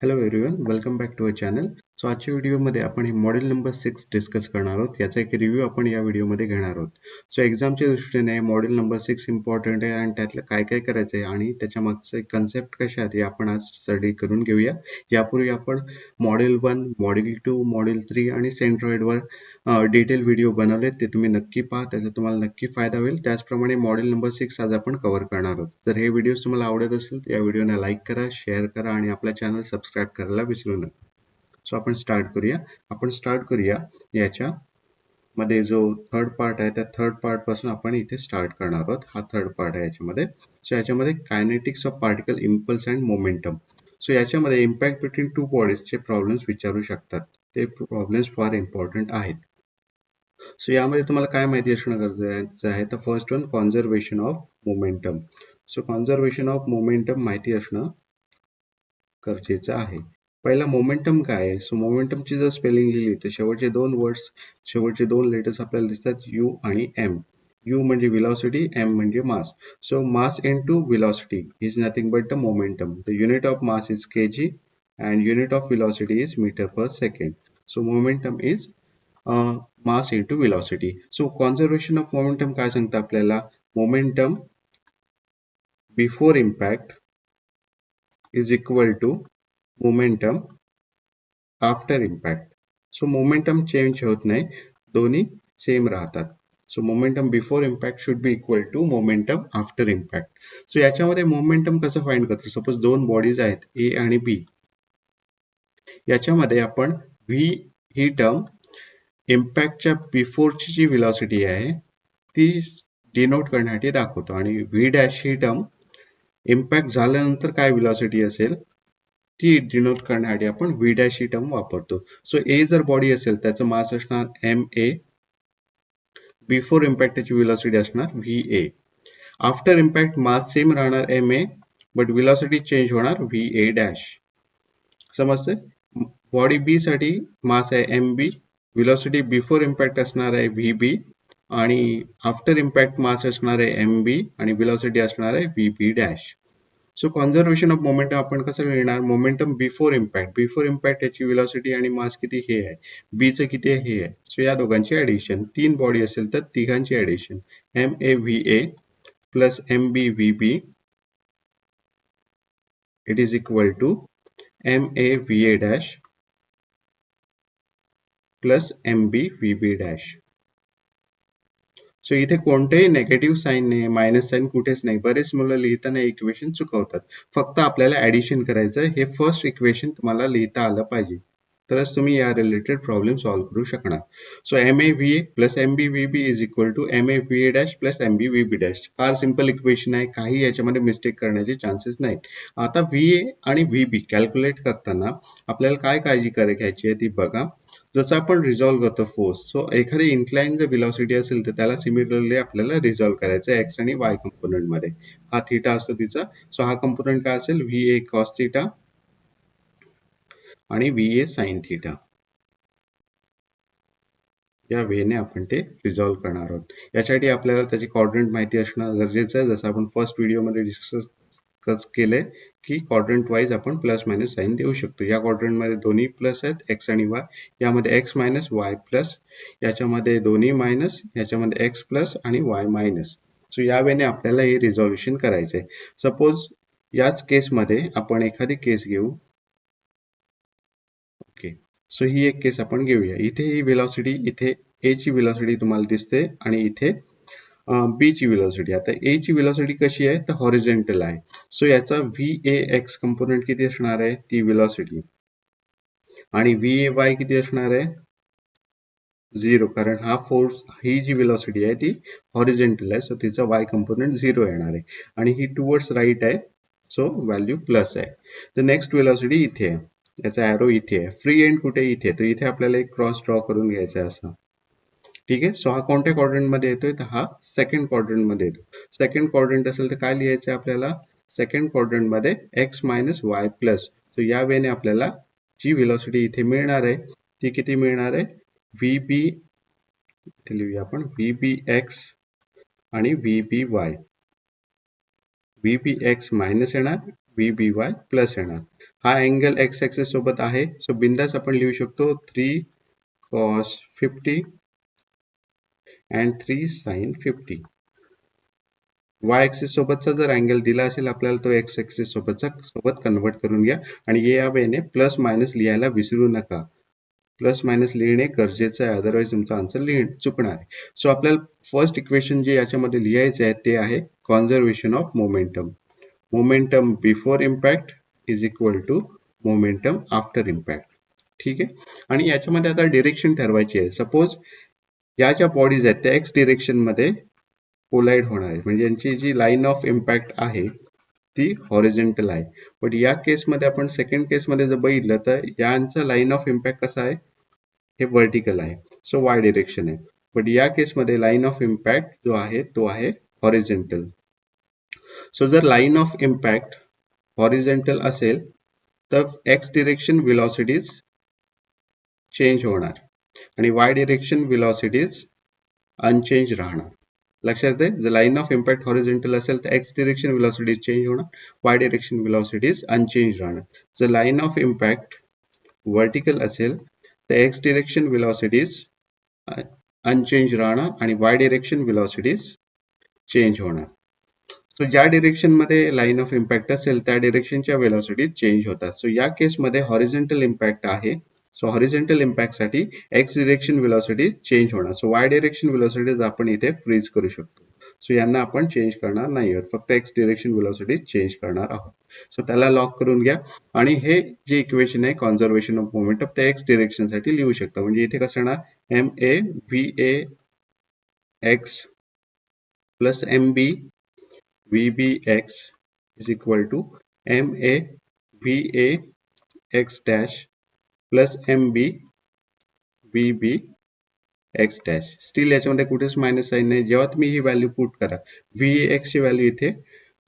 Hello everyone, welcome back to our channel. So आजच्या व्हिडिओमध्ये आपण हे मॉडेल नंबर 6 डिस्कस करणार आहोत. याचा एक रिव्ह्यू आपण या व्हिडिओमध्ये घेणार आहोत. सो एक्झामच्या दृष्टीने मॉडेल नंबर 6 इम्पॉर्टंट आहे आणि त्यातलं काय काय करायचं आहे आणि त्याच्या मागचं कन्सेप्ट कशा आहेत हे आपण आज स्टडी करून घेऊया. यापूर्वी आपण मॉडेल 1, मॉडेल 2, मॉडेल 3 आणि सेंट्रॉइडवर डिटेल व्हिडिओ बनवले, ते तुम्ही नक्की पहा, त्याचा तुम्हाला नक्की फायदा होईल. त्याचप्रमाणे मॉडेल नंबर 6 आज आपण कव्हर करणार आहोत. तर हे व्हिडिओ तुम्हाला आवडत असेल तर या व्हिडिओला लाईक करा, शेअर करा आणि आपल्या चॅनल सबस्क्राईब करायला विसरू नका. सो आपण स्टार्ट करूया याच्या मध्ये जो थर्ड पार्ट आहे त्या थर्ड पार्ट पासून आपण इथे स्टार्ट करणार आहोत. हा थर्ड पार्ट आहे याच्यामध्ये. सो याच्यामध्ये kinetics of particle impulse and momentum. So याच्यामध्ये इम्पॅक्ट बिटवीन टू बॉडीजचे प्रॉब्लेम्स विचारू शकतात. ते प्रॉब्लेम्स फार इम्पॉर्टंट आहेत. सो यामध्ये तुम्हाला काय माहिती असणं गरजेचं आहे, तर first one conservation of momentum. So conservation of momentum माहिती असणं गरजेचं आहे. पहिला मोमेंटम काय आहे? सो मोमेंटमची जर स्पेलिंग लिहिली तर शेवटचे दोन लेटर्स आपल्याला दिसतात यू आणि एम. यू म्हणजे व्हेलॉसिटी, एम म्हणजे mass. So mass into velocity is nothing but the momentum. The unit of mass is kg and unit of velocity is meter per second. So momentum is mass into velocity. So conservation of momentum काय सांगतं आपल्याला? Momentum before impact is equal to momentum after impact. So momentum change होत नाही, दोन्ही same राहतात. So momentum before impact should be equal to momentum after impact. So याच्यामध्ये momentum कसं find करतो? सपोज दोन बॉडीज आहेत ए आणि बी. याच्यामध्ये आपण व्ही ही टर्म इम्पॅक्टच्या बिफोरची जी व्हेलॉसिटी आहे ती डिनोट करण्यासाठी दाखवतो आणि व्ही डॅश ही टर्म इम्पॅक्ट झाल्यानंतर काय व्हेलॉसिटी असेल ती डिनोट करण्यासाठी आपण व्ही डॅश ही टर्म वापरतो. सो ए जर बॉडी असेल त्याचं मास असणार एम ए. बिफोर इम्पॅक्ट त्याची व्हेलॉसिटी असणार V A. After impact mass same राहणार M A, but velocity change होणार व्ही ए डॅश. समजते? बॉडी बी साठी मास आहे M B, velocity before impact असणार आहे व्ही बी आणि आफ्टर इम्पॅक्ट मास असणार आहे एम बी आणि व्हेलॉसिटी असणार आहे V B dash. So conservation of momentum आपण कसं मिळणार? मोमेंटम बिफोर इम्पॅक्ट याची व्हेलॉसिटी आणि मास किती हे आहे, बीचं किती हे आहे. सो या दोघांची ऍडिशन, तीन बॉडी असेल तर तिघांची addition M A V A plus M B V B it is equal to M A V A dash plus M B V B dash. So इथे कोणतेही नेगेटिव्ह साईन नाही, minus sign कुठेच नाही. बरेच मुलं लिहिताना इक्वेशन चुकवतात. फक्त आपल्याला ऍडिशन करायचं, हे फर्स्ट इक्वेशन तुम्हाला लिहिता आलं पाहिजे, तरच तुम्ही या रिलेटेड प्रॉब्लेम सॉल्व्ह करू शकणार. So M A V A plus M B V B is equal to M A V A dash plus M B V B dash. फार सिंपल इक्वेशन आहे, काही याच्यामध्ये मिस्टेक करण्याचे चान्सेस नाहीत. आता V A आणि व्ही बी calculate करताना आपल्याला काय काळजी घ्यायची आहे ती बघा. जसं आपण रिझॉल्व्ह करतो फोर्स, सो एखादी इन्क्लाइन जर व्हेलॉसिटी असेल तर त्याला सिमिलरली आपल्याला रिझॉल्व्ह करायचं आहे एक्स आणि वाय कंपोनंट मध्ये. हा थिटा असतो तिचा. सो हा कंपोनंट काय असेल? व्ही ए कॉस थिटा आणि व्ही ए साइन थिटा. या वेने आपण ते रिझॉल्व्ह करणार आहोत. यासाठी आपल्याला त्याची क्वाड्रंट माहिती असणं गरजेचं आहे. जसं आपण फर्स्ट व्हिडिओमध्ये डिस्कस केलंय की क्वाड्रंट वाईज आपण प्लस मायनस साईन देऊ शकतो. या क्वाड्रंट मध्ये दोन्ही प्लस आहेत, एक्स आणि वाय. यामध्ये एक्स मायनस वाय प्लस, याच्यामध्ये दोन्ही मायनस, याच्यामध्ये एक्स प्लस आणि वाय मायनस. सो या वेने आपल्याला हे रिझॉल्युशन करायचंय. सपोज याच केसमध्ये आपण एखादी केस घेऊ. ओके, सो ही एक केस आपण घेऊया. इथे ही व्हेलॉसिटी, इथे ए ची व्हेलॉसिटी तुम्हाला दिसते आणि इथे बी ची व्हेलॉसिटी. आता ए ची व्हेलॉसिटी कशी आहे तर हॉरिझॉन्टल आहे. सो याचा व्ही ए एक्स कंपोनंट किती असणार आहे ती व्हेलॉसिटी, आणि व्ही ए वाय किती असणार आहे 0, कारण हा फोर्स, ही जी व्हेलॉसिटी आहे ती हॉरिझॉन्टल आहे, सो तिचा वाय कंपोनंट 0 येणार आहे आणि ही टुवर्ड्स राईट आहे, सो व्हॅल्यू प्लस आहे. तर नेक्स्ट व्हेलॉसिटी इथे आहे, याचा एरो इथे आहे. फ्री एंड कुठे? इथे. तर इथे आपल्याला एक क्रॉस ड्रॉ करून घ्यायचा आहे असा. ठीक आहे. सो हा कोणत्या क्वाड्रंट मध्ये येतोय तर हा सेकंड क्वाड्रंट मध्ये येतो. सेकंड क्वाड्रंट असेल तर काय लिहायचं आहे आपल्याला? सेकंड क्वाड्रंट मध्ये x minus Y plus. So या वेने आपल्याला जी व्हेलॉसिटी इथे मिळणार आहे ती किती मिळणार आहे? व्ही बी, इथे लिहूया आपण व्ही बी एक्स आणि व्ही बी Y. V B x minus येणार, VBY प्लस येणार. हा अँगल एक्स ऍक्सिस सोबत आहे, सो बिंदास आपण लिहू शकतो 3 cos 50 and 3 sin 50. Y axis सोबतचा जर अँगल दिला असेल आपल्याला तो एक्स ऍक्सिस सोबत कन्वर्ट करून घ्या आणि या वेने प्लस मायनस लिहायला विसरू नका. प्लस मायनस लिहिणे गरजेचं आहे, अदरवाईज तुमचा आन्सर चुकणार आहे. सो आपल्याला फर्स्ट इक्वेशन जे याच्यामध्ये लिहायचे आहे ते आहे conservation of momentum. Momentum before impact is equal to momentum after impact. ठीक आहे. आणि याच्यामध्ये आता डिरेक्शन ठरवायची आहे. सपोज या ज्या बॉडीज आहेत त्या एक्स डिरेक्शन मध्ये कोलाइड होणार आहे, म्हणजे यांची जी लाईन ऑफ इम्पॅक्ट आहे ती हॉरिझॉन्टल आहे. बट या केसमध्ये आपण सेकंड केसमध्ये जर बघितलं तर यांचा लाईन ऑफ इम्पॅक्ट कसा आहे, हे वर्टिकल आहे, सो वाय डिरेक्शन आहे. बट या केसमध्ये लाईन ऑफ इम्पॅक्ट जो आहे तो आहे हॉरिझॉन्टल. सो जर लाईन ऑफ इम्पॅक्ट हॉरिझॉन्टल असेल तर एक्स डिरेक्शन व्हेलॉसिटीज चेंज होणार आणि वाय डिरेक्शन व्हेलॉसिटीज अनचेंज राहणार. लक्षात आहे, जर लाईन ऑफ इम्पॅक्ट हॉरिझॉन्टल असेल तर एक्स डिरेक्शन व्हेलॉसिटीज चेंज होणार, वाय डिरेक्शन व्हेलॉसिटीज अनचेंज राहणार. जर लाईन ऑफ इम्पॅक्ट वर्टिकल असेल तर एक्स डिरेक्शन व्हेलॉसिटीज अनचेंज राहणार आणि वाय डिरेक्शन व्हेलॉसिटीज चेंज होणार. सो ज्या डिरेक्शन मध्ये लाईन ऑफ इम्पॅक्ट असेल त्या डिरेक्शनच्या व्हेलॉसिटीज चेंज होतात. सो या केसमध्ये हॉरिझॉन्टल इम्पॅक्ट आहे, सो हॉरिझॉन्टल इम्पॅक्ट साठी एक्स डिरेक्शन व्हेलॉसिटी चेंज होणार. सो वाय डिरेक्शन व्हेलॉसिटीज आपण इथे फ्रीज करू शकतो. सो यांना आपण चेंज करणार नाही आहोत, फक्त एक्स डिरेक्शन व्हेलॉसिटी चेंज करणार आहोत. सो त्याला लॉक करून घ्या आणि हे जे इक्वेशन आहे कॉन्झर्वेशन ऑफ मोमेंटम ते एक्स डिरेक्शन साठी लिहू शकता. म्हणजे इथे कसं येणार, M A V A X plus M B VBX is equal to MA VA X dash plus MB VB X dash. Steel याच्यामध्ये कुठेच मायनस साइन नाही. जेव्हा तुम्ही ही व्हॅल्यू पुट करा, VAX ची व्हॅल्यू इथे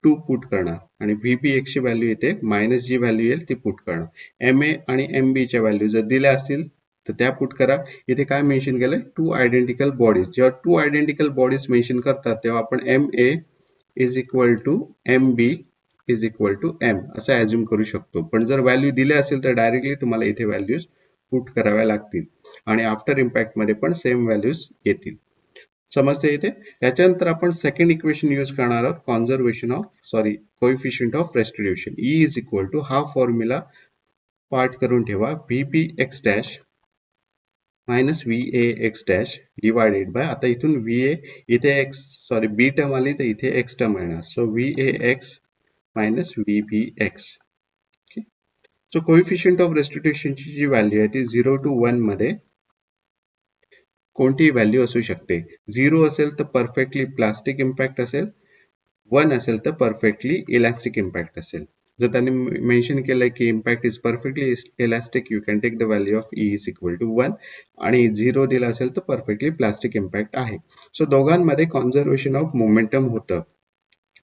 2 पुट करणार आणि VBX ची व्हॅल्यू इथे मायनस जी व्हॅल्यू येईल ती पुट करणार. MA आणि MB च्या व्हॅल्यू जर दिल्या असतील तर त्या पुट करा. इथे काय मेन्शन केलंय, 2 आयडेंटिकल बॉडीज. जेव्हा 2 आयडेंटिकल बॉडीज मेन्शन करतात तेव्हा आपण MA is equal to MB is equal to M असं ऍज्युम करू शकतो. पण जर व्हॅल्यू दिल्या असेल तर डायरेक्टली तुम्हाला इथे व्हॅल्यूज पुट कराव्या लागतील आणि आफ्टर इम्पॅक्ट मध्ये पण सेम व्हॅल्यूज येतील. समजते इथे. याच्यानंतर आपण सेकंड इक्वेशन यूज करणार आहोत, conservation of coefficient of restitution. E is equal to हा फॉर्म्युला पार्ट करून ठेवा, VBX dash minus VAX dash divided by, आता इथून VA इथे B टर्म आली तर इथे X टर्म येणार. So VAX minus VBX. So coefficient of रेस्टिट्यूशनची जी व्हॅल्यू आहे ती 0 to 1 मध्ये कोणतीही व्हॅल्यू असू शकते. 0 असेल तर परफेक्टली प्लास्टिक इम्पॅक्ट असेल, 1 असेल तर परफेक्टली इलास्टिक इम्पॅक्ट असेल. जर त्यांनी मेन्शन केलंय की impact is perfectly elastic, you can take the value of E is equal to 1 आणि 0 दिला असेल तर परफेक्टली प्लास्टिक इम्पॅक्ट आहे. सो दोघांमध्ये कॉन्झर्वेशन ऑफ मोमेंटम होतं.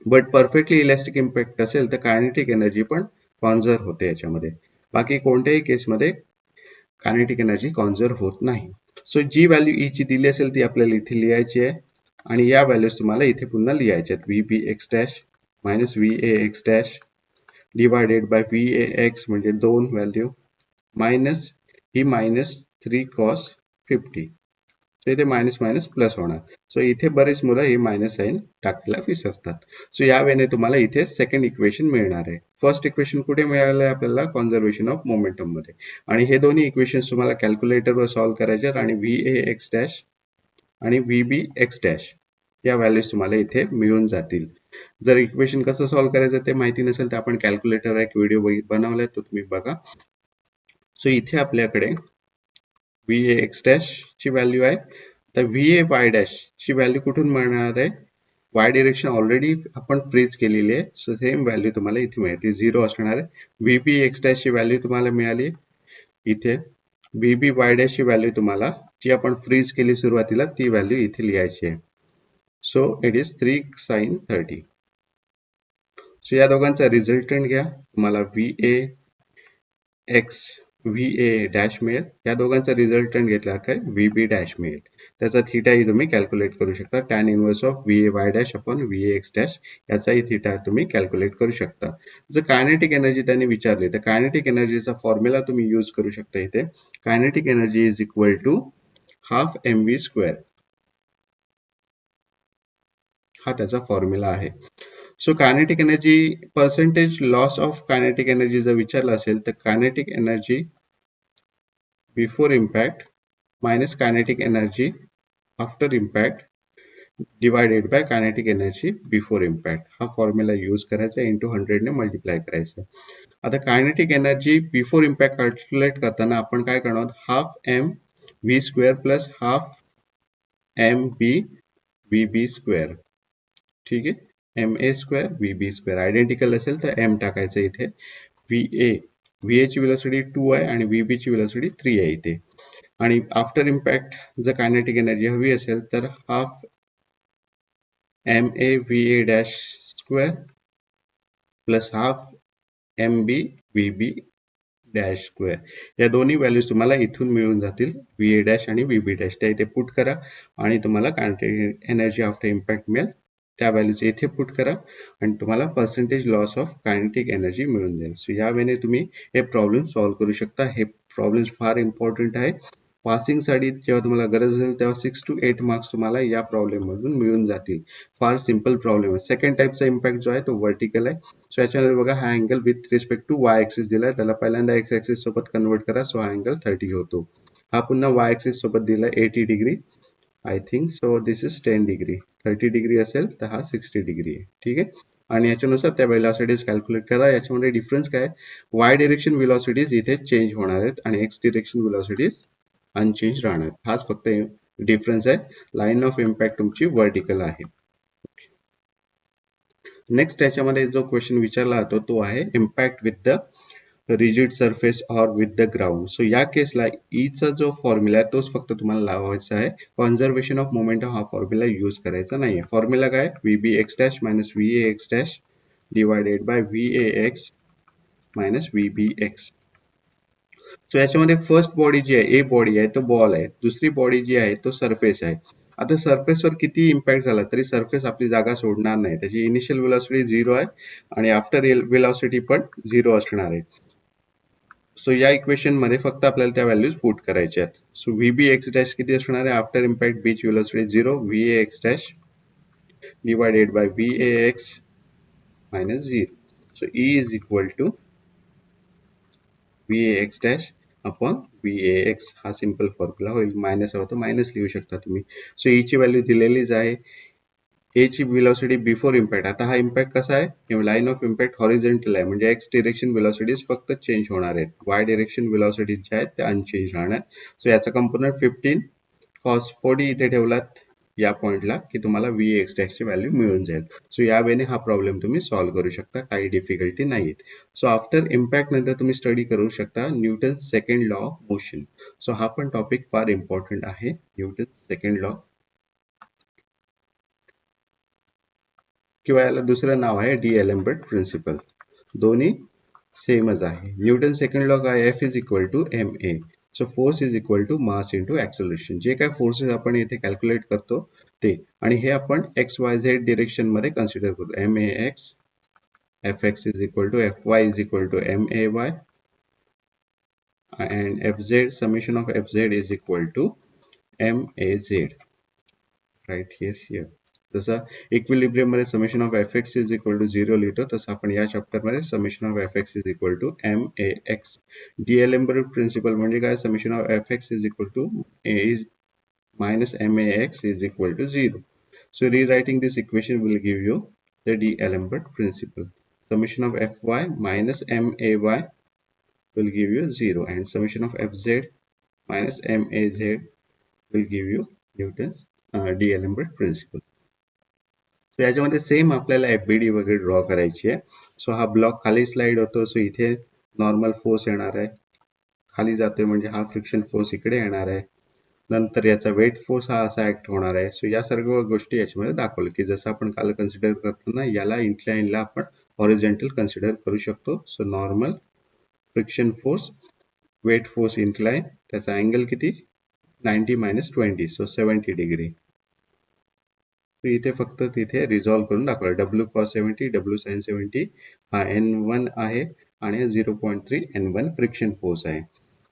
बट परफेक्टली इलास्टिक इम्पॅक्ट असेल तर कायनेटिक एनर्जी पण कॉन्झर्व होते याच्यामध्ये. बाकी कोणत्याही केसमध्ये कायनेटिक एनर्जी कॉन्झर्व होत नाही. सो जी व्हॅल्यू E ची दिली असेल ती आपल्याला इथे लिहायची आहे आणि या व्हॅल्यूज तुम्हाला इथे पुन्हा लिहायच्या आहेत. VBX dash minus VAX dash divided bye VAX म्हणजे 2 व्हॅल्यू मायनस ही मायनस 3 cos 50. सो इथे मायनस मायनस प्लस होणार. सो इथे बरेच मुलं हे मायनस साइन टाकायला विसरतात. सो या वेळेने तुम्हाला इथे सेकंड इक्वेशन मिळणार आहे. फर्स्ट इक्वेशन कुठे मिळालं आहे आपल्याला, कॉन्झर्वेशन ऑफ मोमेंटम मध्ये. आणि हे दोन्ही इक्वेशन्स तुम्हाला कॅल्क्युलेटरवर सॉल्व्ह करायचे आहेत आणि VAX डॅश आणि VBX डॅश या व्हॅल्यूज तुम्हाला इथे मिळून जातील. जर इक्वेशन कसं सॉल्व्ह करायचं ते माहिती नसेल तर आपण कॅल्क्युलेटर एक व्हिडिओ बनवलाय तो तुम्ही बघा. सो इथे आपल्याकडे VAX डॅश ची व्हॅल्यू आहे, तर VAY डॅश ची व्हॅल्यू कुठून मिळणार आहे, वाय डिरेक्शन ऑलरेडी आपण फ्रीज केलेली आहे. सो सेम व्हॅल्यू तुम्हाला इथे मिळते, 0 असणार आहे. VBX डॅश ची व्हॅल्यू तुम्हाला मिळाली इथे. VBY डॅश ची व्हॅल्यू तुम्हाला जी आपण फ्रीज केली सुरुवातीला ती व्हॅल्यू इथे लिहायची आहे. So it is 3 sin 30. So या दोघांचा रिझल्टंट घ्या, तुम्हाला VAX व्ही ए डॅश मिळेल. या दोघांचा रिझल्टंट घेतला काय व्ही बी डॅश मिळेल. त्याचा थीटाही तुम्ही कॅल्क्युलेट करू शकता. Tan inverse of V A Y dash upon V A X dash याचाही थीटा तुम्ही कॅल्क्युलेट करू शकता. जर कायनेटिक एनर्जी त्यांनी विचारली तर कायनेटिक एनर्जीचा फॉर्म्युला तुम्ही यूज करू शकता इथे. Kinetic energy is equal to half M V square, हा त्याचा फॉर्म्युला आहे. So kinetic energy percentage loss of kinetic energy जर विचारलं असेल तर kinetic energy before impact minus kinetic energy after impact divided by kinetic energy before impact, हा formula use करायचा, into 100 ने मल्टिप्लाय करायचं. आता kinetic energy before impact calculate करताना आपण काय करणार, half M V square plus half M B V B square. ठीक आहे, M A square V B square. Identical असेल तर एम टाकायचं इथे. व्ही ए ची व्हेलॉसिटी 2 आहे आणि व्ही बी ची व्हेलॉसिटी 3 आहे इथे. आणि आफ्टर इम्पॅक्ट जर कायनेटिक एनर्जी हवी असेल तर half M A V A dash square plus half M B V B dash square. या दोन्ही व्हॅल्यूज तुम्हाला इथून मिळून जातील, व्ही ए डॅश आणि व्ही बी डॅश. त्या इथे पुट करा आणि तुम्हाला कायनेटिक एनर्जी आफ्टर इम्पॅक्ट मिळेल. त्या व्हॅल्यूज इथे पुट करा आणि तुम्हाला percentage loss of kinetic energy मिळून जाईल. सो या वेळेने तुम्ही हे प्रॉब्लेम सॉल्व्ह करू शकता. हे प्रॉब्लेम्स फार इम्पॉर्टंट आहे. पासिंगसाठी जेव्हा तुम्हाला गरज असेल तेव्हा 6 to 8 मार्क्स तुम्हाला या प्रॉब्लेम मधून मिळून जातील. फार सिम्पल प्रॉब्लेम आहे. सेकंड टाइपचा इम्पॅक्ट जो आहे तो व्हर्टिकल आहे. सो याच्यामध्ये बघा, हा angle with respect to Y axis दिलाय, त्याला पहिल्यांदा एक्स ऍक्सिस सोबत कन्वर्ट करा. सो हा अँगल 30 होतो. हा पुन्हा वाय ऍक्सिस सोबत दिलाय 80 degree. I think so this is 10 degree. 30 degree असेल तर हा 60 डिग्री आहे. ठीक आहे, आणि याच्यानुसार त्या व्हेलॉसिटीज कॅल्क्युलेट करा. याच्यामध्ये डिफरन्स काय, वाय डिरेक्शन व्हेलॉसिटीज इथे चेंज होणार आहेत आणि एक्स डिरेक्शन व्हेलॉसिटीज अनचेंज राहणार. हाच फक्त डिफरन्स आहे. लाईन ऑफ इम्पॅक्ट तुमची व्हर्टिकल आहे. नेक्स्ट याच्यामध्ये जो क्वेश्चन विचारला जातो तो आहे impact with the rigid surface or with the ground. So या केसला ईचा जो फॉर्म्युला आहे तोच फक्त तुम्हाला लावायचा आहे. कॉन्झर्वेशन ऑफ मोमेंटम हा फॉर्म्युला यूज करायचा नाहीये. फॉर्म्युला काय, V B X dash minus V A X dash divided by V A X minus V B X. So याच्यामध्ये फर्स्ट बॉडी जी आहे, ए बॉडी आहे तो बॉल आहे. दुसरी बॉडी जी आहे तो सरफेस आहे. आता सरफेसवर किती इम्पॅक्ट झाला तरी सरफेस आपली जागा सोडणार नाही. त्याची इनिशियल व्हेलॉसिटी 0 आहे आणि आफ्टर व्हेलॉसिटी पण 0 असणार आहे. सो या इक्वेशन मध्ये फक्त आपल्याला त्या व्हॅल्यूज पुट करायच्या आहेत. So V B X dash किती असणार आहे, आफ्टर इम्पॅक्ट बी ची velocity 0, V A X dash divided by V A X minus 0. So E is equal to V A X dash upon V A X. हा simple formula होईल. Minus हवं तर minus लिहू शकता तुम्ही. So E ची value दिलेलीच आहे. ए ची व्हेलॉसिटी बिफोर इम्पॅक्ट. आता हा इम्पॅक्ट कसा आहे, लाईन ऑफ इम्पॅक्ट हॉरिझॉन्टल आहे म्हणजे एक्स डिरेक्शन व्हेलॉसिटीज फक्त चेंज होणार आहेत. वाय डिरेक्शन व्हेलॉसिटीज ज्या आहेत त्या अनचेंज राहणार. सो याचा कंपोनंट 15 कॉस 40 इथे ठेवलात या पॉइंटला की तुम्हाला व्ही एक्स डॅशची व्हॅल्यू मिळून जाईल. सो या वेळेने हा प्रॉब्लेम तुम्ही सॉल्व्ह करू शकता, काही डिफिकल्टी नाही. सो आफ्टर इम्पॅक्ट नंतर तुम्ही स्टडी करू शकता Newton second law of motion. So हा पण टॉपिक फार इम्पॉर्टंट आहे, न्यूटन सेकंड लॉ, किंवा याला दुसरं नाव आहे डी एलेम्बर्ट प्रिन्सिपल. दोन्ही सेमच आहे. न्यूटन सेकंड लॉ काय, F is equal to M A. So force is equal to mass into acceleration. जे काय फोर्सेस आपण इथे कॅल्क्युलेट करतो ते, आणि हे आपण एक्स वाय झेड डिरेक्शन मध्ये कन्सिडर करू. M A X, F X is equal to F Y is equal to M A Y and fz, summation of fz is equal to maz, right here. जसं equilibrium मध्ये summation of F X is equal to 0 लिहितो तसं आपण या chapter मध्ये summation of F X is equal to M A X. D Alembert principle म्हणजे काय, summation of F X is equal to A is minus max is equal to 0. So rewriting this equation will give you the D'Alembert principle. Summation of fy minus may will give you 0 and summation of fz minus maz will give you Newton's D'Alembert principle. So याच्यामध्ये same आपल्याला FBD वगैरे draw करायची आहे. So हा block खाली slide होतो. So इथे normal force येणार आहे, खाली जातोय म्हणजे हा फ्रिक्शन फोर्स इकडे येणार आहे. नंतर याचा वेट फोर्स हा असा ऍक्ट होणार आहे. सो या सर्व गोष्टी याच्यामध्ये दाखवल्या की जसं आपण काल कन्सिडर करतो ना, याला इन्क्लाइनला आपण हॉरिझॉन्टल कन्सिडर करू शकतो. So normal friction force weight force incline, त्याचा अँगल किती 90 - 20 सो 70 डिग्री. इथे फक्त तिथे रिझॉल्व करून दाखवलं डब्ल्यू कॉस 70 डब्ल्यू साइन 70 हा N1 आहे आणि 0.3 N1 फ्रिक्शन फोर्स आहे.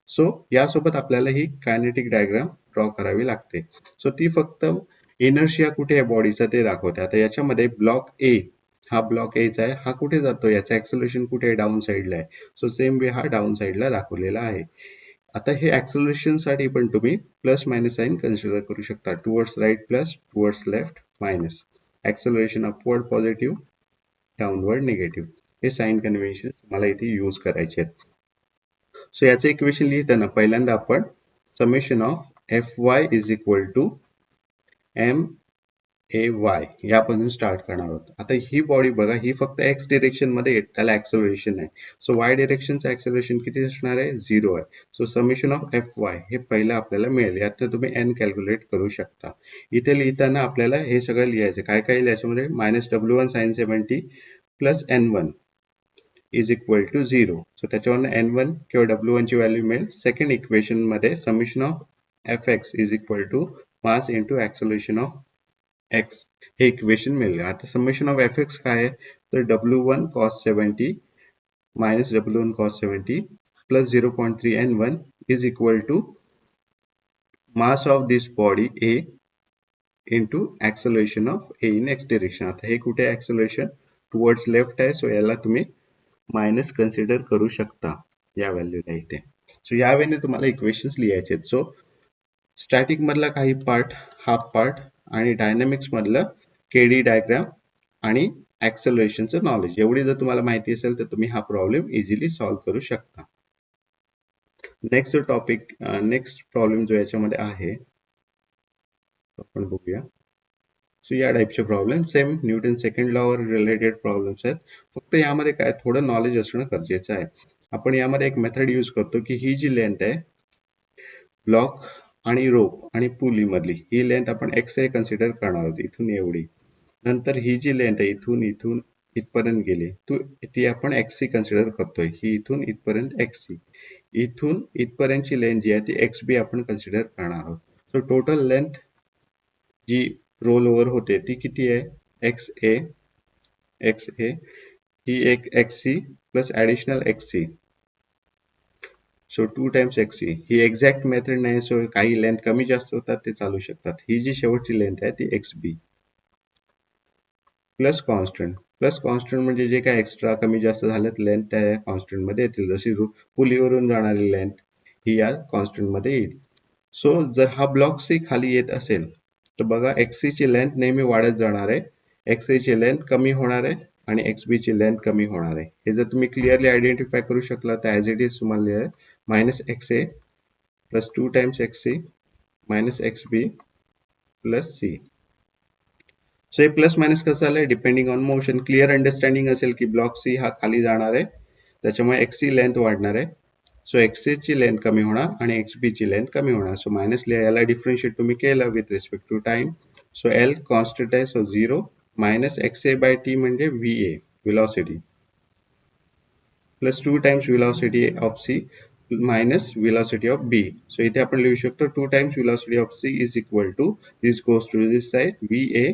सो यासोबत आपल्याला ही कायनेटिक डायग्राम ड्रॉ करावी लागते. सो ती फक्त इनर्शिया कुठे आहे बॉडीचा ते दाखवते. आता याच्यामध्ये ब्लॉक ए, हा ब्लॉक एचा आहे, हा कुठे जातो, याचा ऍक्सलरेशन कुठे आहे, डाऊन साईडला आहे. सो सेम वे हा डाऊन साईडला दाखवलेला आहे. आता हे ऍक्सलरेशन साठी पण तुम्ही प्लस मायनस साइन कन्सिडर करू शकता. Towards right plus, towards left minus. Acceleration upward positive, downward negative. हे साइन कन्व्हेन्शन तुम्हाला इथे यूज करायचे आहेत. सो याचे इक्वेशन लिहिताना पहिल्यांदा आपण summation of F Y is equal to M A Y यापासून स्टार्ट करणार आहोत. आता ही बॉडी बघा, ही फक्त एक्स डिरेक्शन मध्ये त्याला ऍक्सलरेशन आहे. सो वाय डिरेक्शनचं ऍक्सलरेशन किती असणार आहे, 0 आहे. So summation of F Y हे पहिलं आपल्याला मिळेल. यात तुम्ही एन कॅल्क्युलेट करू शकता. इथे लिहिताना आपल्याला हे सगळं लिहायचं. काय काय याच्यामध्ये -W1 sin 70 plus N1 is equal to 0. So त्याच्यावरनं N1 किंवा W1 ची व्हॅल्यू मिळेल. सेकंड इक्वेशन मध्ये summation of F X is equal to mass into acceleration of X हे इक्वेशन मिळेल. आता समेशन ऑफ एफ एक्स काय आहे, तर W1 cos 70 minus W1 cos 70 plus 0.3 N1 is equal to mass of this body A into acceleration of A in X direction. आता हे कुठे acceleration towards left आहे, सो याला तुम्ही मायनस कन्सिडर करू शकता या व्हॅल्यूला इथे. सो या वेळेने तुम्हाला इक्वेशन्स लिहायचे आहेत. सो स्टॅटिक मधला काही पार्ट, हाफ पार्ट आणि डायनामिक्स मधलं केडी डायग्राम आणि ऍक्सलरेशनचं नॉलेज एवढी जर तुम्हाला माहिती असेल तर तुम्ही हा प्रॉब्लेम इझिली सॉल्व्ह करू शकता. नेक्स्ट टॉपिक, नेक्स्ट प्रॉब्लेम जो याच्यामध्ये आहे आपण बघूया. सो या टाईपचे problem same Newton second lower related problems आहेत. फक्त यामध्ये काय थोडं नॉलेज असणं गरजेचं आहे. आपण यामध्ये एक मेथड यूज करतो की ही जी लेंथ आहे ब्लॉक आणि रोप आणि पुली मधली, ही लेंथ आपण एक्स ए कन्सिडर करणार आहोत, इथून एवढी. नंतर ही जी लेंथ आहे इथून इथून इथपर्यंत गेली ती आपण एक्स सी कन्सिडर करतोय. ही इथून इथपर्यंत एक्स सी, इथून इथपर्यंतची लेंथ जी आहे ती एक्स बी आपण कन्सिडर करणार आहोत. सो टोटल लेंथ जी रोल ओव्हर होते ती किती आहे, एक्स ए ही एक X C plus additional X C. So 2 times X C. ही एक्झॅक्ट मेथड नाही, सो काही लेंथ कमी जास्त होतात ते चालू शकतात. ही जी शेवटची लेंथ आहे ती x B plus constant. Plus constant म्हणजे जे काय एक्स्ट्रा कमी जास्त झालेत लेंथ त्या कॉन्स्टंट मध्ये येतील. जशी पुलीवरून जाणारी लेंथ ही या कॉन्स्टंट मध्ये येईल. सो जर हा ब्लॉक सी खाली येत असेल तर बघा एक्स सी ची लेंथ नेहमी वाढत जाणार आहे, एक्स ए ची लेंथ कमी होणार आहे आणि एक्स बी ची लेंथ कमी होणार आहे. हे जर तुम्ही क्लिअरली आयडेंटिफाय करू शकला तर ऍज इट इज तुम्हाला लिहाय minus X A plus 2 times X C minus X B plus C. So हे प्लस मायनस कसं आलंय, depending on motion. Clear understanding असेल की ब्लॉक सी हा खाली जाणार आहे, त्याच्यामुळे एक्स सी लेंथ वाढणार आहे. सो एक्स ए ची लेंथ कमी होणार आणि एक्स बी ची लेंथ कमी होणार. सो मायनस याला डिफरन्शिएट तुम्ही केलं with respect to time. So L constant आहे, so 0 minus X A by T म्हणजे V A velocity plus 2 times velocity of C minus velocity of B. So इथे आपण लिहू शकतो 2 times velocity of C is equal to this goes to this side V A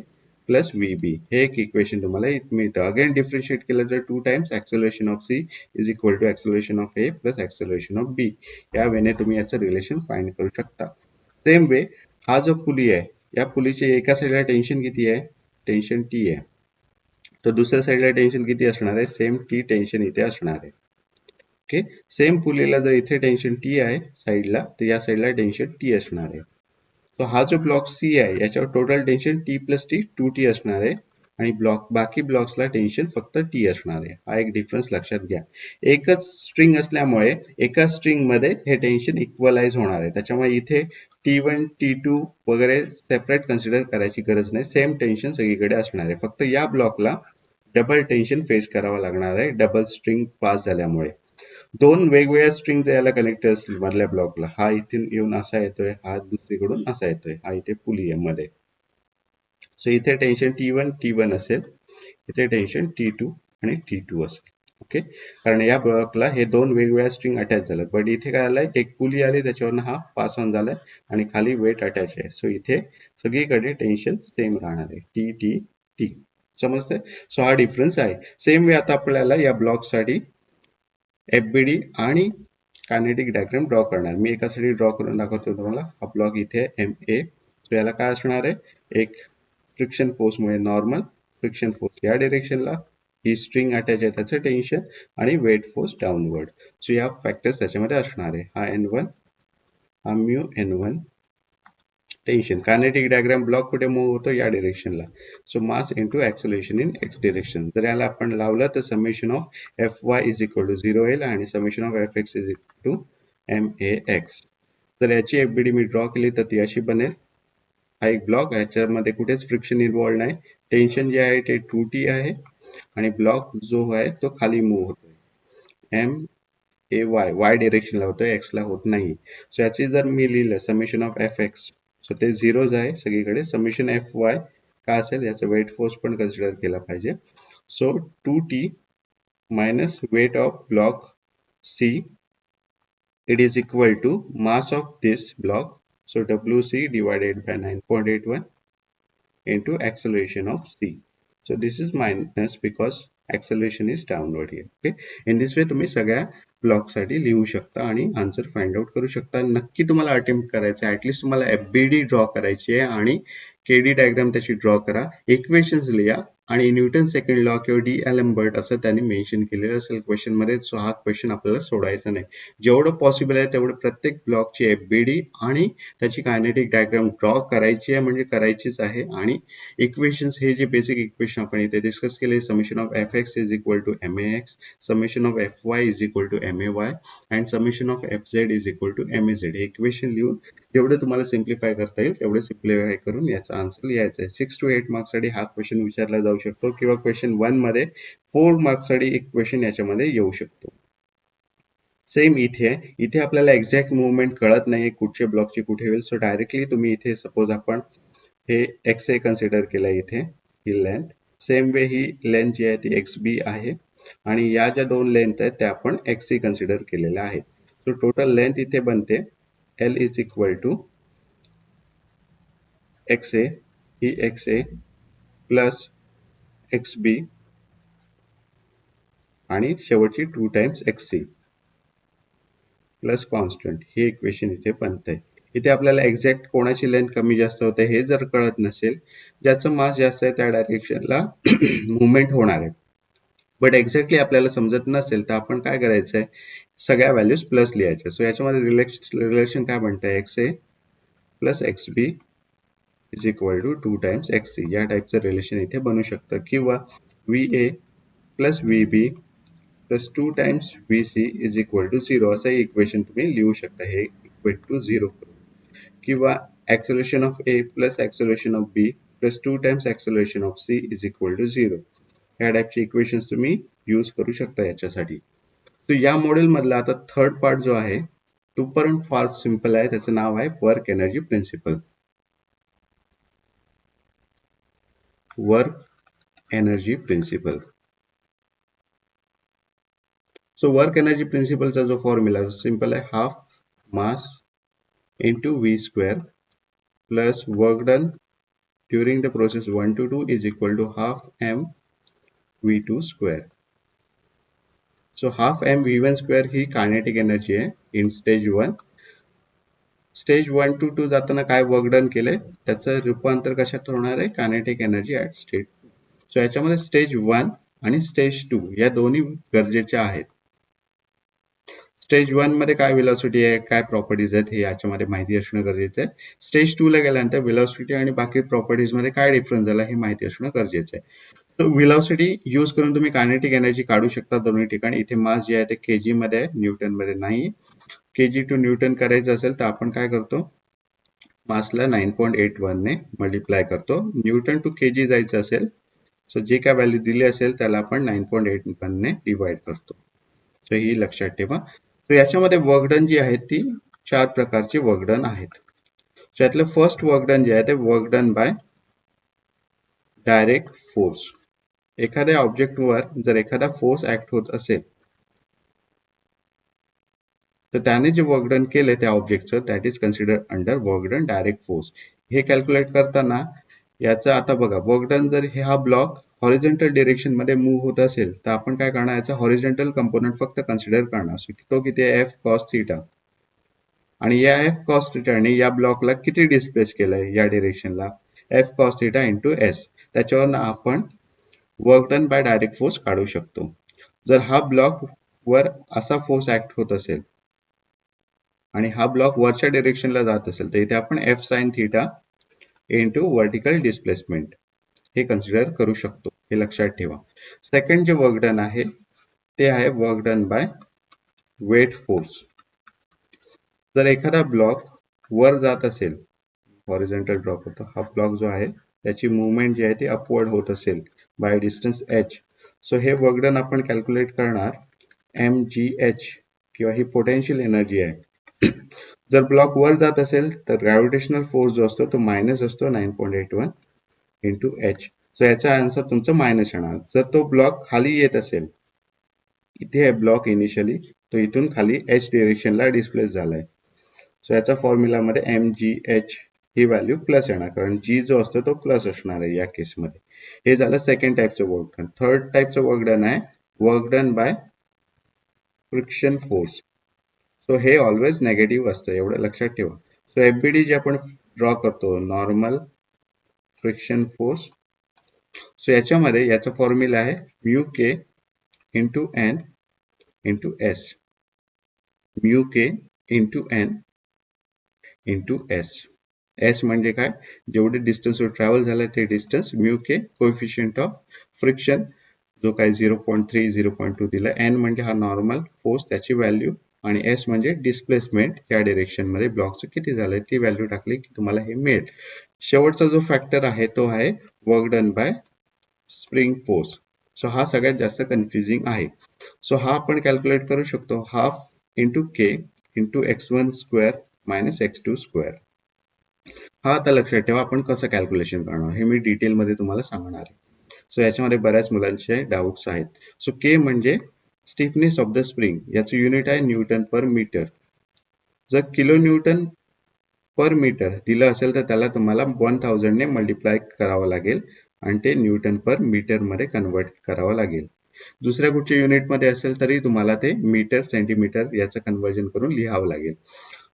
plus V B. हे एक equation तुम्हाला मिळतं. Again differentiate केलं तर 2 times acceleration of C is equal to acceleration of A plus acceleration of B. या वेने तुम्ही याचं रिलेशन फाइंड करू शकता. सेम वे हा जो पुली आहे या पुलीची एका साईडला टेन्शन किती आहे, टेन्शन टी आहे, तर दुसऱ्या साईडला टेन्शन किती असणार आहे, सेम टी टेन्शन इथे असणार आहे. ओके, सेम पुलीला जर इथे टेन्शन टी आहे साईडला तर या साईडला टेन्शन टी असणार आहे. तो हा जो ब्लॉक सी आहे याच्यावर total tension T plus T 2T असणार आहे आणि बाकी ब्लॉक्सला टेन्शन फक्त टी असणार आहे. हा एक डिफरन्स लक्षात घ्या. एकच स्ट्रिंग असल्यामुळे एका स्ट्रिंग मध्ये हे टेन्शन इक्वलाइज होणार आहे, त्याच्यामुळे इथे T1 T2 वगैरे सेपरेट कन्सिडर करायची गरज नाही. सेम टेन्शन सगळीकडे असणार आहे. फक्त या ब्लॉकला डबल टेन्शन फेस करावं लागणार आहे डबल स्ट्रिंग पास झाल्यामुळे. दोन वेगवेगळ्या स्ट्रिंग याला कनेक्टेड असतील मधल्या ब्लॉकला. हा इथून येऊन असा येतोय, हा दुसरीकडून असा येतोय, हा इथे पुली मध्ये. सो इथे टेन्शन T1 T1 असेल, इथे टेन्शन T2 आणि T2 असेल. ओके, कारण या ब्लॉकला हे दोन वेगवेगळ्या स्ट्रिंग अटॅच झाल्यात, बट इथे काय झालंय एक पुली आली त्याच्यावरनं हा पास ऑन झालाय आणि खाली वेट अटॅच आहे. सो इथे सगळीकडे टेन्शन सेम राहणार आहे, टी टी टी. समजतंय? सो हा डिफरन्स आहे. सेम वे आता आपल्याला या ब्लॉकसाठी एफबीडी आणि कायनेटिक डायग्राम ड्रॉ करणार. मी एकासाठी ड्रॉ करून दाखवतो तुम्हाला. हा ब्लॉक इथे एम ए. सो याला काय असणार आहे, एक फ्रिक्शन फोर्समुळे नॉर्मल, फ्रिक्शन फोर्स या डिरेक्शनला, ही स्ट्रिंग अटॅच आहे त्याचं टेन्शन आणि वेट फोर्स डाऊनवर्ड. सो या फॅक्टर्स त्याच्यामध्ये असणार आहे. हा N1, हा mu N1 tension. Kinetic diagram block कुठे मूव्ह होतो, या डिरेक्शनला. So mass into acceleration in X direction. जर याला आपण लावलं तर summation of F Y is equal to 0 येईल आणि summation of F X is equal to M A X. जर याची एफबीडी मी ड्रॉ केली तर ती अशी बनेल. हा एक ब्लॉक, याच्यामध्ये कुठेच फ्रिक्शन इन्व्हॉल्व नाही. टेन्शन जे आहे ते 2T आहे आणि ब्लॉक जो आहे तो खाली मूव्ह होतोय. एम ए वाय, वाय डिरेक्शनला होतोय, एक्स ला होत नाही. सो याची जर मी लिहिलं summation of F x, so ते झिरोज आहे सगळीकडे. समेशन एफ वाय काय असेल, याचा वेट फोर्स पण कन्सिडर केला पाहिजे. So 2T minus weight of block C, it is equal to mass of this block, so WC divided by 9.81 into acceleration of C. So this is minus because acceleration is downward here. Okay, in this way तुम्ही सगळ्या block साठी लिहू शकता आणि answer find out करू शकता. नक्की तुम्हाला अटेम्प्ट करायचं आहे, ऍटलीस्ट तुम्हाला एफबीडी ड्रॉ करायची आहे आणि केडी डायग्राम त्याची ड्रॉ करा, इक्वेशन्स लिहा आणि न्यूटन सेकंड लॉ किंवा डी एल्बर्ट असं त्यांनी मेन्शन केलेलं असेल क्वेश्चन मध्ये. सो हा क्वेश्चन आपल्याला सोडायचा नाही. जेवढं पॉसिबल आहे तेवढं प्रत्येक ब्लॉकची एफबीडी आणि त्याची कायनेटिक डायग्राम ड्रॉ करायची आहे, म्हणजे करायचीच आहे. आणि इक्वेशन्स हे जे बेसिक इक्वेशन आपण इथे डिस्कस केले, summation of F X is equal to M A X, summation of F Y is equal to M A Y and summation of F Z is equal to M A Z. हे equation लिहून जेवढे तुम्हाला simplify करता येईल तेवढे simplify करून याचा answer लिहायचा आहे. 6 to 8 मार्क्स साठी हा क्वेश्चन विचारला जाऊ शकतो किंवा क्वेश्चन 1 मध्ये 4 मार्क्स साठी एक क्वेश्चन याच्यामध्ये येऊ शकतो. सेम इथे आपल्याला एक्झॅक्ट मुवमेंट कळत नाही कुठच्या ब्लॉकची कुठे होईल. सो डायरेक्टली तुम्ही इथे सपोज आपण हे एक्स ए कन्सिडर केलं, इथे ही लेंथ. सेम वे ही लेंथ जी आहे ती एक्स बी आहे आणि या ज्या दोन लेंथ आहेत त्या आपण एक्स सी कन्सिडर केलेल्या आहेत. सो टोटल लेंथ इथे बनते L is equal to X A, ही X A plus X B आणि शेवटची 2 times X C plus constant. हे इक्वेशन इथे बनतंय. इथे आपल्याला एक्झॅक्ट कोणाची लेंथ कमी जास्त होते हे जर कळत नसेल, ज्याचं मास जास्त आहे त्या डायरेक्शनला मुवमेंट होणार आहे, बट एक्झॅक्टली आपल्याला समजत नसेल तर आपण काय करायचंय, सगळ्या व्हॅल्यूज प्लस लिहायच्या. सो याच्यामध्ये रिलेशन काय बनतंय, X A plus X B is equal to 2 times X C. या टाइपचं रिलेशन इथे बनू शकतं. किंवा V A plus V B plus 2 times V C is equal to 0 असं इक्वेशन तुम्ही लिहू शकता, हे इक्वल टू 0. किंवा acceleration of A plus acceleration of B plus 2 times acceleration of C is equal to 0. ह्या टाइपचे इक्वेशन्स तुम्ही use करू शकता याच्यासाठी. तर या मॉडेल मधला आता थर्ड पार्ट जो आहे तो पण फार सिंपल आहे. त्याचं नाव आहे work energy principle. Work energy principle. So work energy प्रिन्सिपलचा जो फॉर्म्युला सिंपल आहे, half mass into V square plus work done during the process 1 to 2 is equal to half m v2 square. So half m v1 square he kinetic energy आहे in stage 1. Stage 1 to 2 जाताना काय work done केलंय त्याचं रूपांतर कशात होणार आहे, kinetic energy at state 2. So याच्यामध्ये स्टेज 1 आणि स्टेज 2 या दोन्ही गरजेच्या आहेत. स्टेज 1 मध्ये काय व्हेलॉसिटी आहे, काय प्रॉपर्टीज आहेत हे याच्यामध्ये माहिती असणं गरजेचं आहे. स्टेज 2 ला गेल्यानंतर व्हेलॉसिटी आणि बाकी प्रॉपर्टीज मध्ये काय डिफरन्स झाला हे माहिती असणं गरजेचं आहे. सो व्हेलॉसिटी यूज करून तुम्ही कायनेटिक एनर्जी काढू शकता दोन्ही ठिकाणी. इथे मास जे आहे ते केजी मध्ये आहे, न्यूटन मध्ये नाही. केजी टू न्यूटन करायचं असेल तर आपण काय करतो, मासला 9.81 ने मल्टिप्लाय करतो. न्यूटन टू केजी जायचं असेल सो जे काय व्हॅल्यू दिली असेल त्याला आपण 9.81 ने डिवाइड करतो. सो ही लक्षात ठेवा. तर याच्यामध्ये वर्कडन जी आहेत ती 4 प्रकारचे वर्कडन आहेत. त्यातलं फर्स्ट वर्कडन जे आहे ते वर्कडन बाय डायरेक्ट फोर्स. एखाद्या ऑब्जेक्टवर जर एखादा फोर्स ऍक्ट होत असेल तर त्याने जे वर्क डन केले त्या ऑब्जेक्टचं that is considered under work done direct force. हे कॅल्क्युलेट करताना याचा आता बघा वर्क डन जर हा ब्लॉक हॉरिझॉन्टल डिरेक्शन मध्ये मूव्ह होत असेल तर आपण काय करणार, याचा हॉरिझॉन्टल कंपोनंट फक्त कन्सिडर करणार. तो किती आहे, एफ कॉस थिटा. आणि या एफ कॉस थिटाने या ब्लॉकला किती डिस्प्लेस केलंय या डिरेक्शनला, F cos theta into S. त्याच्यावरनं आपण work done by direct force काढू शकतो. जर हा ब्लॉक वर असा फोर्स ऍक्ट होत असेल आणि हा ब्लॉक वरच्या डिरेक्शनला जात असेल तर इथे आपण F sine theta into vertical displacement हे कन्सिडर करू शकतो. हे लक्षात ठेवा. सेकंड जे वर्क डन आहे ते आहे work done by weight force. जर एखादा ब्लॉक वर जात असेल, हॉरिझॉन्टल ड्रॉप होतो, हा ब्लॉक जो आहे त्याची मुवमेंट जी आहे ती अपवर्ड होत असेल बाय डिस्टन्स एच, सो हे वर्क डन आपण कॅल्क्युलेट करणार एम जी एच किंवा ही पोटेन्शियल एनर्जी आहे. जर ब्लॉक वर जात असेल तर ग्रॅव्हिटेशनल फोर्स जो असतो तो मायनस असतो 9.81 इंटू एच. सो याचा आन्सर तुमचं मायनस येणार. जर तो ब्लॉक खाली येत असेल, इथे आहे ब्लॉक इनिशियली, तो इथून खाली एच डिरेक्शनला डिस्प्लेस झालाय, सो याचा फॉर्म्युलामध्ये एम जी एच ही व्हॅल्यू प्लस येणार, कारण जी जो असतो तो प्लस असणार आहे या केसमध्ये. हे झालं सेकंड टाईपचं वर्क डन. थर्ड टाईपचं वर्क डन आहे work done by friction force. So हे ऑलवेज नेगेटिव्ह असतं, एवढं लक्षात ठेवा. सो एफबीडी जे आपण ड्रॉ करतो नॉर्मल फ्रिक्शन फोर्स, सो याच्यामध्ये याचा फॉर्म्युला आहे mu K into N into S. Mu K into N into S. S म्हणजे काय, जेवढे डिस्टन्सवर ट्रॅव्हल झालं ते distance, mu K coefficient of friction जो काही 0.3 0.2 दिला, एन म्हणजे हा नॉर्मल फोर्स त्याची व्हॅल्यू, आणि एस म्हणजे डिस्प्लेसमेंट या डिरेक्शन मध्ये ब्लॉकचं किती झालंय ती व्हॅल्यू टाकली की तुम्हाला हे मिळेल. शेवटचा जो फॅक्टर आहे तो आहे work done by spring force. So हा सगळ्यात जास्त कन्फ्युजिंग आहे. सो हा आपण कॅल्क्युलेट करू शकतो half into K into x1 square minus x2 square. हा आता लक्षात ठेवा आपण कसं कॅल्क्युलेशन करणार हे मी डिटेलमध्ये तुम्हाला सांगणार आहे. सो याच्यामध्ये बऱ्याच मुलांचे डाऊट्स आहेत. सो के म्हणजे स्टिफनेस ऑफ द स्प्रिंग, याचं युनिट आहे न्यूटन पर मीटर. जर किलो न्यूटन पर मीटर दिलं असेल तर त्याला तुम्हाला 1000 ने मल्टिप्लाय करावं लागेल आणि ते न्यूटन पर मीटर मध्ये कन्वर्ट करावं लागेल. दुसऱ्या कुठच्या युनिटमध्ये असेल तरी तुम्हाला ते मीटर सेंटीमीटर याचं कन्वर्जन करून लिहावं लागेल.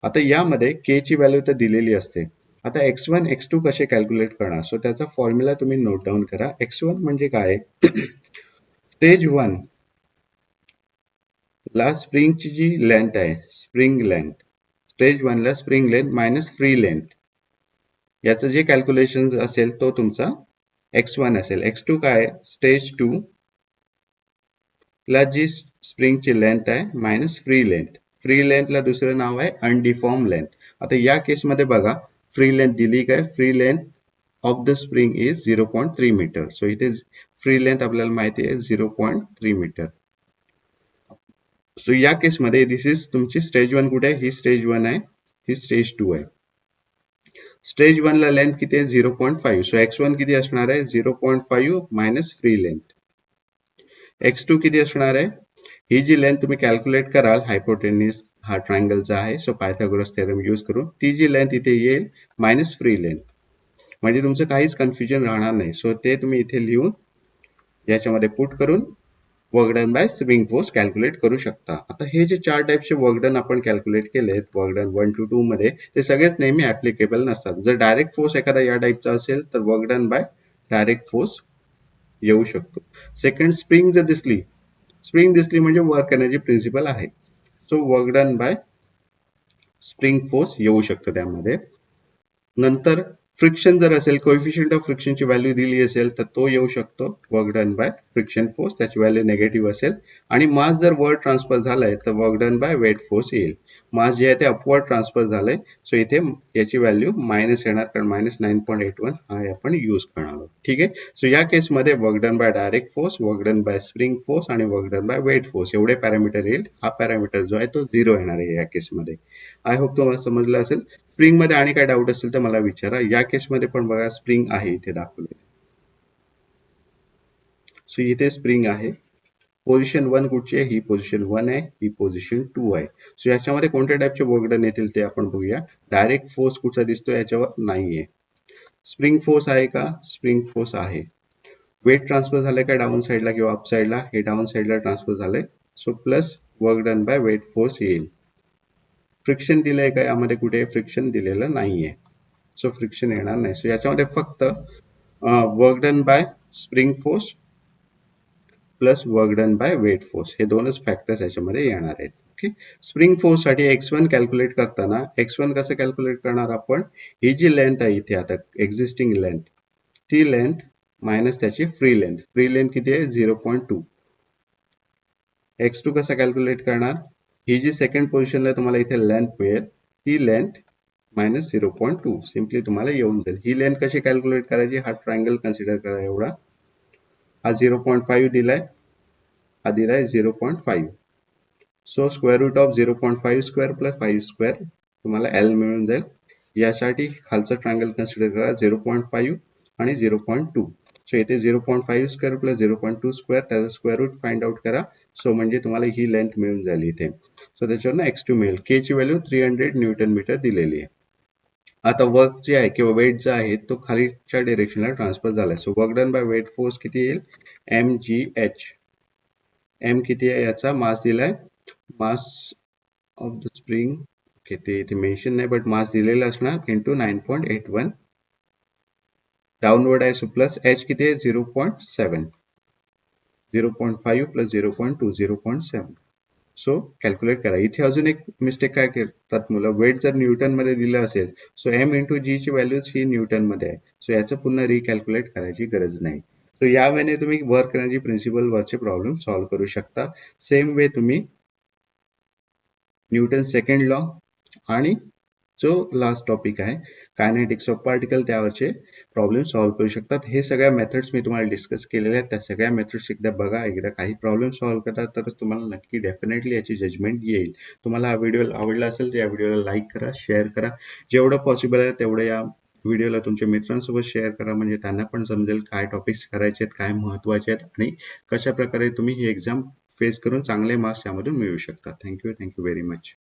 आता यामध्ये के ची व्हॅल्यू तर दिलेली असते. आता x1 x2 कसे कॅल्क्युलेट करणार, सो त्याचा फॉर्म्युला तुम्ही नोट डाऊन करा. x1 म्हणजे काय, स्टेज 1 ला स्प्रिंगची जी लेंथ आहे, स्प्रिंग लेंथ, स्टेज 1 ला spring length minus free length, याचं जे कॅल्क्युलेशन असेल तो तुमचा x1 असेल. x2 काय, स्टेज 2 ला जी स्प्रिंगची लेंथ आहे मायनस फ्री लेंथ. फ्री लेंथला दुसरं नाव आहे अनडिफॉर्म लेंथ. आता या केसमध्ये बघा फ्री लेंथ दिली काय, free length of the spring is 0.3 metre. So इथे फ्री लेंथ आपल्याला माहिती आहे 0.3 मीटर. सो या केसमध्ये दिस इज तुमची स्टेज 1 कुठे आहे, ही स्टेज 1 आहे, ही स्टेज 2 आहे. स्टेज 1 ला लेंथ किती आहे 0.5. सो x1 किती असणार आहे 0.5 मायनस फ्री लेंथ. x2 किती असणार आहे, ही जी लेंथ तुम्ही कॅल्क्युलेट कराल हायपोटेन्यूस हा ट्रायंगलचा आहे, सो पायथागोरस थेरम यूज करून ती जी लेंथ इथे येईल मायनस फ्री लेंथ, म्हणजे तुमचं काहीच कन्फ्युजन राहणार नाही. सो ते तुम्ही इथे लिहून याच्यामध्ये पुट करून work done by spring force calculate करू शकता. आता हे जे 4 टाईपचे वर्क डन आपण कॅल्क्युलेट केलेत वर्क डन 1 to 2 मध्ये, ते सगळेच नेहमी ऍप्लिकेबल नसतात. जर डायरेक्ट फोर्स एखादा या टाईपचा असेल तर work done by direct force येऊ शकतो. सेकंड, स्प्रिंग जर दिसली, स्प्रिंग दिसली म्हणजे वर्क एनर्जी प्रिन्सिपल आहे, so work done by spring force येऊ शकतो त्यामध्ये. नंतर फ्रिक्शन जर असेल, कोएफिशियंट ऑफ फ्रिक्शनची व्हॅल्यू दिली असेल तर तो येऊ शकतो work done by friction force, त्याची व्हॅल्यू नेगेटिव्ह असेल. आणि मास जर वर ट्रान्सफर झालाय तर work done by weight force येईल. मास जे आहे ते अपवर्ड ट्रान्सफर झालंय, सो इथे याची व्हॅल्यू मायनस येणार, कारण मायनस 9.81 हा आपण यूज करणार आहोत. ठीक आहे. सो या केसमध्ये work done by direct force, work done by spring force आणि work done by weight force एवढे पॅरामीटर येईल. हा पॅरामीटर जो आहे तो 0 येणार आहे या केसमध्ये. आय होप तुम्हाला समजलं असेल. स्प्रिंग मध्ये आणि काय डाऊट असेल तर मला विचारा. या केसमध्ये पण बघा स्प्रिंग आहे इथे दाखवले. सो इथे स्प्रिंग आहे. पोझिशन 1 कुठची आहे? ही पोझिशन 1 आहे, ही पोझिशन 2 आहे. सो याच्यामध्ये कोणत्या टाईपचे वर्क डन येतील ते आपण बघूया. डायरेक्ट फोर्स कुठचा दिसतो याच्यावर नाहीये. स्प्रिंग फोर्स आहे का? स्प्रिंग फोर्स आहे. वेट ट्रान्सफर झालंय का डाऊन साईडला किंवा अप साईडला? हे डाऊन साईडला ट्रान्सफर झालंय. So plus work done by weight force येईल. फ्रिक्शन दिलंय का? यामध्ये कुठे फ्रिक्शन दिलेलं नाहीये. सो फ्रिक्शन येणार नाही. सो याच्यामध्ये फक्त work done by spring force plus work done by weight force हे दोनच फॅक्टर्स याच्यामध्ये येणार आहेत. ओके. स्प्रिंग फोर्स साठी x1 कॅल्क्युलेट करताना x1 कसं कॅल्क्युलेट करणार आपण? ही जी लेंथ आहे इथे आता एक्झिस्टिंग लेंथ, ती लेंथ मायनस त्याची फ्री लेंथ. फ्री लेंथ किती आहे? 0.2. x2 कसा कॅल्क्युलेट करणार? ही जी सेकंड पोझिशनला तुम्हाला इथे लेंथ मिळेल ती लेंथ मायनस 0.2 सिम्पली तुम्हाला येऊन जाईल. ही लेंथ कशी कॅल्क्युलेट करायची? हा ट्रायंगल कन्सिडर करा एवढा. हा 0.5 दिलाय, हा दिलाय 0.5. So square root of 0.5 square plus 5 square तुम्हाला L मिळून जाईल. यासाठी खालचं ट्रायंगल कन्सिडर करा 0.5 आणि 0.2. सो इथे 0.5 स्क्वेअर प्लस 0.2 स्क्वेअर त्याचा स्क्वेअर रूट फाइंड आउट करा. सो म्हणजे तुम्हाला ही लेंथ मिळून जाईल इथे. सो त्याच्यावरनं x2 मिळेल. K ची व्हॅल्यू 300 न्यूटन मीटर दिलेली आहे. आता वर्क जे आहे किंवा वेट जो आहे तो खालीच्या डिरेक्शनला ट्रान्सफर झालाय. So work done by weight force किती येईल? mgh. m किती आहे याचा? मास दिलाय. Mass of the spring okay ते इथे मेन्शन नाही बट मास दिलेला असणार इंटू 9.81. डाउनवर्ड आहे. सो प्लस एच किती आहे? 0.7. 0.5 प्लस 0.2 0.7. सो कॅल्क्युलेट करा. इथे अजून एक मिस्टेक काय करतात मुलं, वेट जर न्यूटन मध्ये दिलं असेल सो एम इंटू जी ची व्हॅल्यूज ही न्यूटन मध्ये आहे. सो याचं पुन्हा रिकॅल्क्युलेट करायची गरज नाही. सो या वेने तुम्ही वर्क एनर्जी प्रिन्सिपल वरचे प्रॉब्लेम सॉल्व्ह करू शकता. सेम वे तुम्ही न्यूटन सेकंड लॉ आणि जो लास्ट टॉपिक आहे कायनेटिक्स ऑफ पार्टिकल त्यावरचे प्रॉब्लेम सॉल्व्ह करू शकतात. हे सगळ्या मेथड्स मी तुम्हाला डिस्कस केलेल्या आहेत. त्या सगळ्या मेथड्स एकदा बघा. एकदा काही प्रॉब्लेम सॉल्व्ह करतात तरच तुम्हाला नक्की डेफिनेटली याची जजमेंट येईल. तुम्हाला हा व्हिडिओ आवडला असेल तर या व्हिडिओला लाईक करा, शेअर करा. जेवढं पॉसिबल आहे तेवढं या व्हिडिओला तुमच्या मित्रांसोबत शेअर करा म्हणजे त्यांना पण समजेल काय टॉपिक्स करायचे आहेत, काय महत्वाचे आहेत आणि कशा प्रकारे तुम्ही ही एक्झाम फेस करून चांगले मार्क्स यामधून मिळवू शकता. Thank you very much.